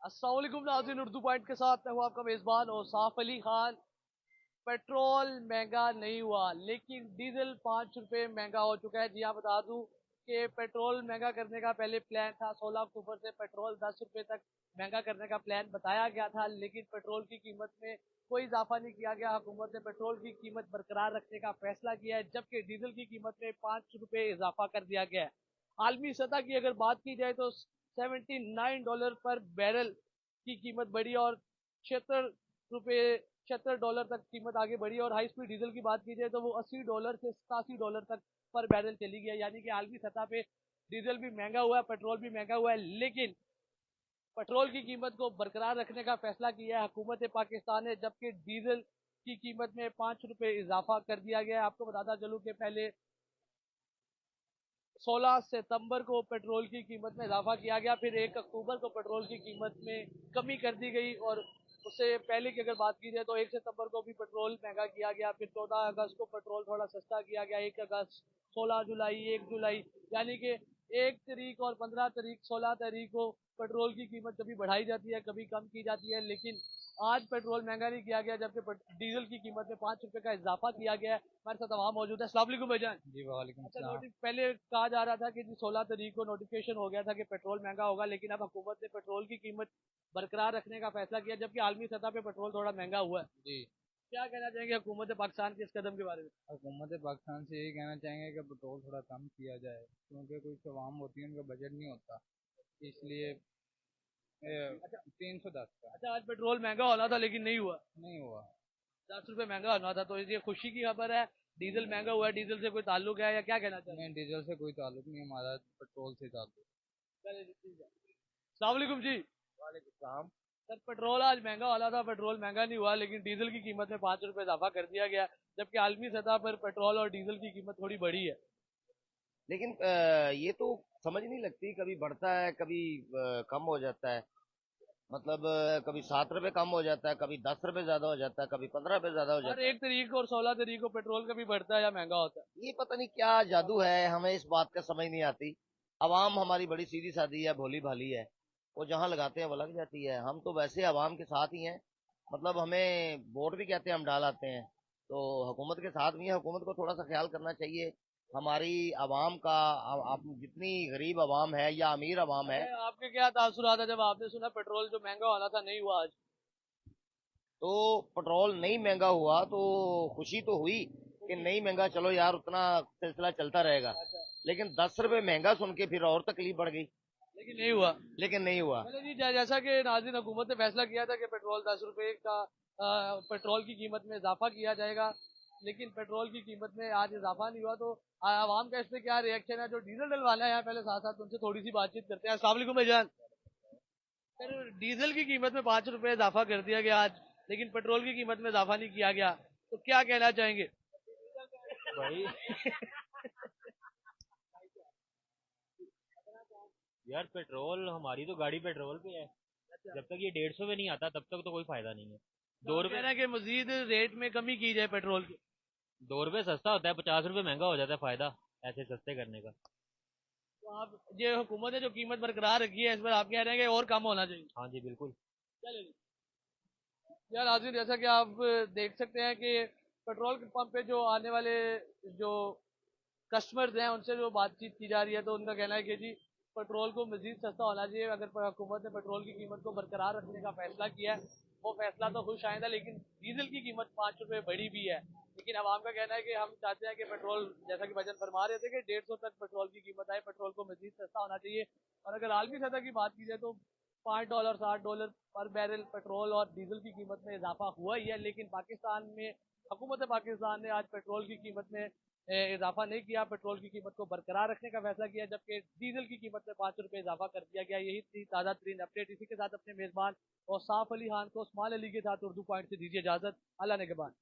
अस्सलाम वालेकुम नाज़रीन, उर्दू पॉइंट के साथ मैं हूँ आपका मेज़बान और साफ अली खान। पेट्रोल महंगा नहीं हुआ लेकिन डीजल 5 रुपये महंगा हो चुका है। जी हाँ, बता दूं कि पेट्रोल महंगा करने का पहले प्लान था। 16 अक्टूबर से पेट्रोल 10 रुपये तक महंगा करने का प्लान बताया गया था, लेकिन पेट्रोल की कीमत में कोई इजाफा नहीं किया गया। हुकूमत ने पेट्रोल की कीमत बरकरार रखने का फैसला किया है, जबकि डीजल की कीमत में 5 रुपये इजाफा कर दिया गया है। आलमी सतह की अगर बात की जाए तो $79 पर बैरल की कीमत बढ़ी और 76 डॉलर तक कीमत आगे बढ़ी। और हाई स्पीड डीजल की बात की जाए तो वो $80 से $87 तक पर बैरल चली गई है। यानी कि आलमी सतह पे डीजल भी महंगा हुआ है, पेट्रोल भी महंगा हुआ है, लेकिन पेट्रोल की कीमत को बरकरार रखने का फैसला किया है हुकूमत पाकिस्तान ने, जबकि डीजल की कीमत में 5 रुपये इजाफा कर दिया गया है। आपको बताता चलूँ कि पहले 16 सितंबर को पेट्रोल की कीमत में इजाफा किया गया, फिर 1 अक्टूबर को पेट्रोल की कीमत में कमी कर दी गई, और उससे पहले की अगर बात की जाए तो 1 सितंबर को भी पेट्रोल महंगा किया गया, फिर 14 अगस्त को पेट्रोल थोड़ा सस्ता किया गया, 1 अगस्त, 16 जुलाई, 1 जुलाई, यानी कि 1 तारीख और 15 तारीख, 16 तारीख को पेट्रोल की कीमत कभी बढ़ाई जाती है, कभी कम की जाती है। लेकिन आज पेट्रोल महंगा नहीं किया गया, जबकि डीजल की कीमत में 5 रुपए का इजाफा किया गया है। हमारे साथ वहाँ मौजूद है। अस्सलाम वालेकुम भाईजान। जी वालेकुम अच्छा, सलाम। पहले कहा जा रहा था कि जी 16 तारीख को नोटिफिकेशन हो गया था कि पेट्रोल महंगा होगा, लेकिन अब हुकूमत ने पेट्रोल की कीमत बरकरार रखने का फैसला किया, जबकि आलमी सतह पे पेट्रोल थोड़ा महंगा हुआ है। जी, क्या कहना चाहेंगे हुकूमत पाकिस्तान के इस कदम के बारे में? हुकूमत पाकिस्तान से यही कहना चाहेंगे कि पेट्रोल थोड़ा कम किया जाए, क्योंकि कुछ आवाम होती है उनका बजट नहीं होता, इसलिए अच्छा। 310 का अच्छा, आज पेट्रोल महंगा होना था लेकिन नहीं हुआ। नहीं हुआ। 10 रुपए महंगा होना था, तो ये खुशी की खबर है। डीजल महंगा हुआ है, डीजल से कोई ताल्लुक है या क्या कहना चाहेंगे? नहीं, डीजल से कोई ताल्लुक नहीं, हमारा पेट्रोल से ताल्लुक। चलिए जी, ठीक है। अस्सलाम वालेकुम जी। वालेकुम सलाम। सर, पेट्रोल आज महंगा वाला था, पेट्रोल महंगा नहीं हुआ, लेकिन डीजल की कीमत में 5 रुपए इजाफा कर दिया गया, जबकि आलमी सतह पर पेट्रोल और डीजल की कीमत थोड़ी बढ़ी है। लेकिन ये तो समझ नहीं लगती, कभी बढ़ता है, कभी कम हो जाता है। मतलब कभी 7 रुपए कम हो जाता है, कभी 10 रुपए ज्यादा हो जाता है, कभी 15 रुपए ज्यादा हो हर जाता है। 1 तारीख और 16 तारीख को पेट्रोल कभी बढ़ता है या महंगा होता है। ये पता नहीं क्या जादू है, हमें इस बात का समझ नहीं आती। आवाम हमारी बड़ी सीधी सादी है, भोली भाली है। वो जहाँ लगाते हैं वो लग जाती है। हम तो वैसे आवाम के साथ ही हैं। मतलब हमें वोट भी कहते हैं, हम डाल आते हैं। तो हुकूमत के साथ भी है। हुकूमत को थोड़ा सा ख्याल करना चाहिए हमारी आवाम का। आप जितनी गरीब आवाम है या अमीर आवाम है, अच्छा, आपके क्या तासुरात है जब आपने सुना पेट्रोल जो महंगा होना था नहीं हुआ आज? तो पेट्रोल नहीं महंगा हुआ तो खुशी तो हुई कि खुशी। नहीं महंगा, चलो यार उतना सिलसिला चलता रहेगा। अच्छा। लेकिन 10 रुपए महंगा सुन के फिर और तकलीफ बढ़ गई। लेकिन नहीं हुआ। लेकिन नहीं हुआ। मतलब जी, जैसा कि नाज़रीन, हुकूमत ने फैसला किया था कि पेट्रोल 10 रुपए का पेट्रोल की कीमत में इजाफा किया जाएगा, लेकिन पेट्रोल की कीमत में आज इजाफा नहीं हुआ। तो आवाम का इस पे क्या रिएक्शन है? जो डीजल डलवाना है यहाँ, पहले साथ साथ उनसे थोड़ी सी बातचीत करते हैं। अस्सलाम वालेकुम भाईजान। सर, डीजल की कीमत में 5 रुपए इजाफा कर दिया गया आज, लेकिन पेट्रोल की कीमत में इजाफा नहीं किया गया, तो क्या कहना चाहेंगे? भाई यार, पेट्रोल हमारी तो गाड़ी पेट्रोल पे है। अच्छा। जब तक ये 150 पे नहीं आता तब तक तो कोई फायदा नहीं है। तो दो आप कह रुपए रहे हैं कि मजीद रेट में कमी की जाए पेट्रोल की। 2 रुपए सस्ता होता है, 50 रुपए महंगा हो जाता है। फायदा ऐसे सस्ते करने का। तो आप, ये हुकूमत ने जो कीमत बरकरार रखी है, इस पर आप कह रहे हैं कि और कम होना चाहिए। हाँ जी, बिल्कुल। चलिए यार नाज़रीन, जैसा कि आप देख सकते हैं कि पेट्रोल पंप पे जो आने वाले जो कस्टमर्स हैं उनसे जो बातचीत की जा रही है, तो उनका कहना है कि जी पेट्रोल को मजीद सस्ता होना चाहिए। अगर हुकूमत ने पेट्रोल की कीमत को बरकरार रखने का फैसला किया है, वो फैसला तो खुश आइंदा, लेकिन डीजल की कीमत 5 रुपए बढ़ी भी है। लेकिन आवाम का कहना है कि हम चाहते हैं कि पेट्रोल, जैसा कि वजन फरमा रहे थे, कि 150 तक पेट्रोल की कीमत आए, पेट्रोल को मजीद सस्ता होना चाहिए। और अगर आलमी सतह की बात की जाए तो $5, $60 पर बैरल पेट्रोल और डीजल की कीमत में इजाफा हुआ ही है, लेकिन पाकिस्तान में हुकूमत पाकिस्तान ने आज पेट्रोल की कीमत में इजाफा नहीं किया, पेट्रोल की कीमत को बरकरार रखने का फैसला किया, जबकि डीजल की कीमत में 5 रुपए इजाफा कर दिया गया। यही थी ताज़ा तरीन अपडेट। इसी के साथ अपने मेजबान और साफ अली खान को उस्मान अली के साथ उर्दू पॉइंट से दीजिए इजाजत। अल्लाह ने के बाद।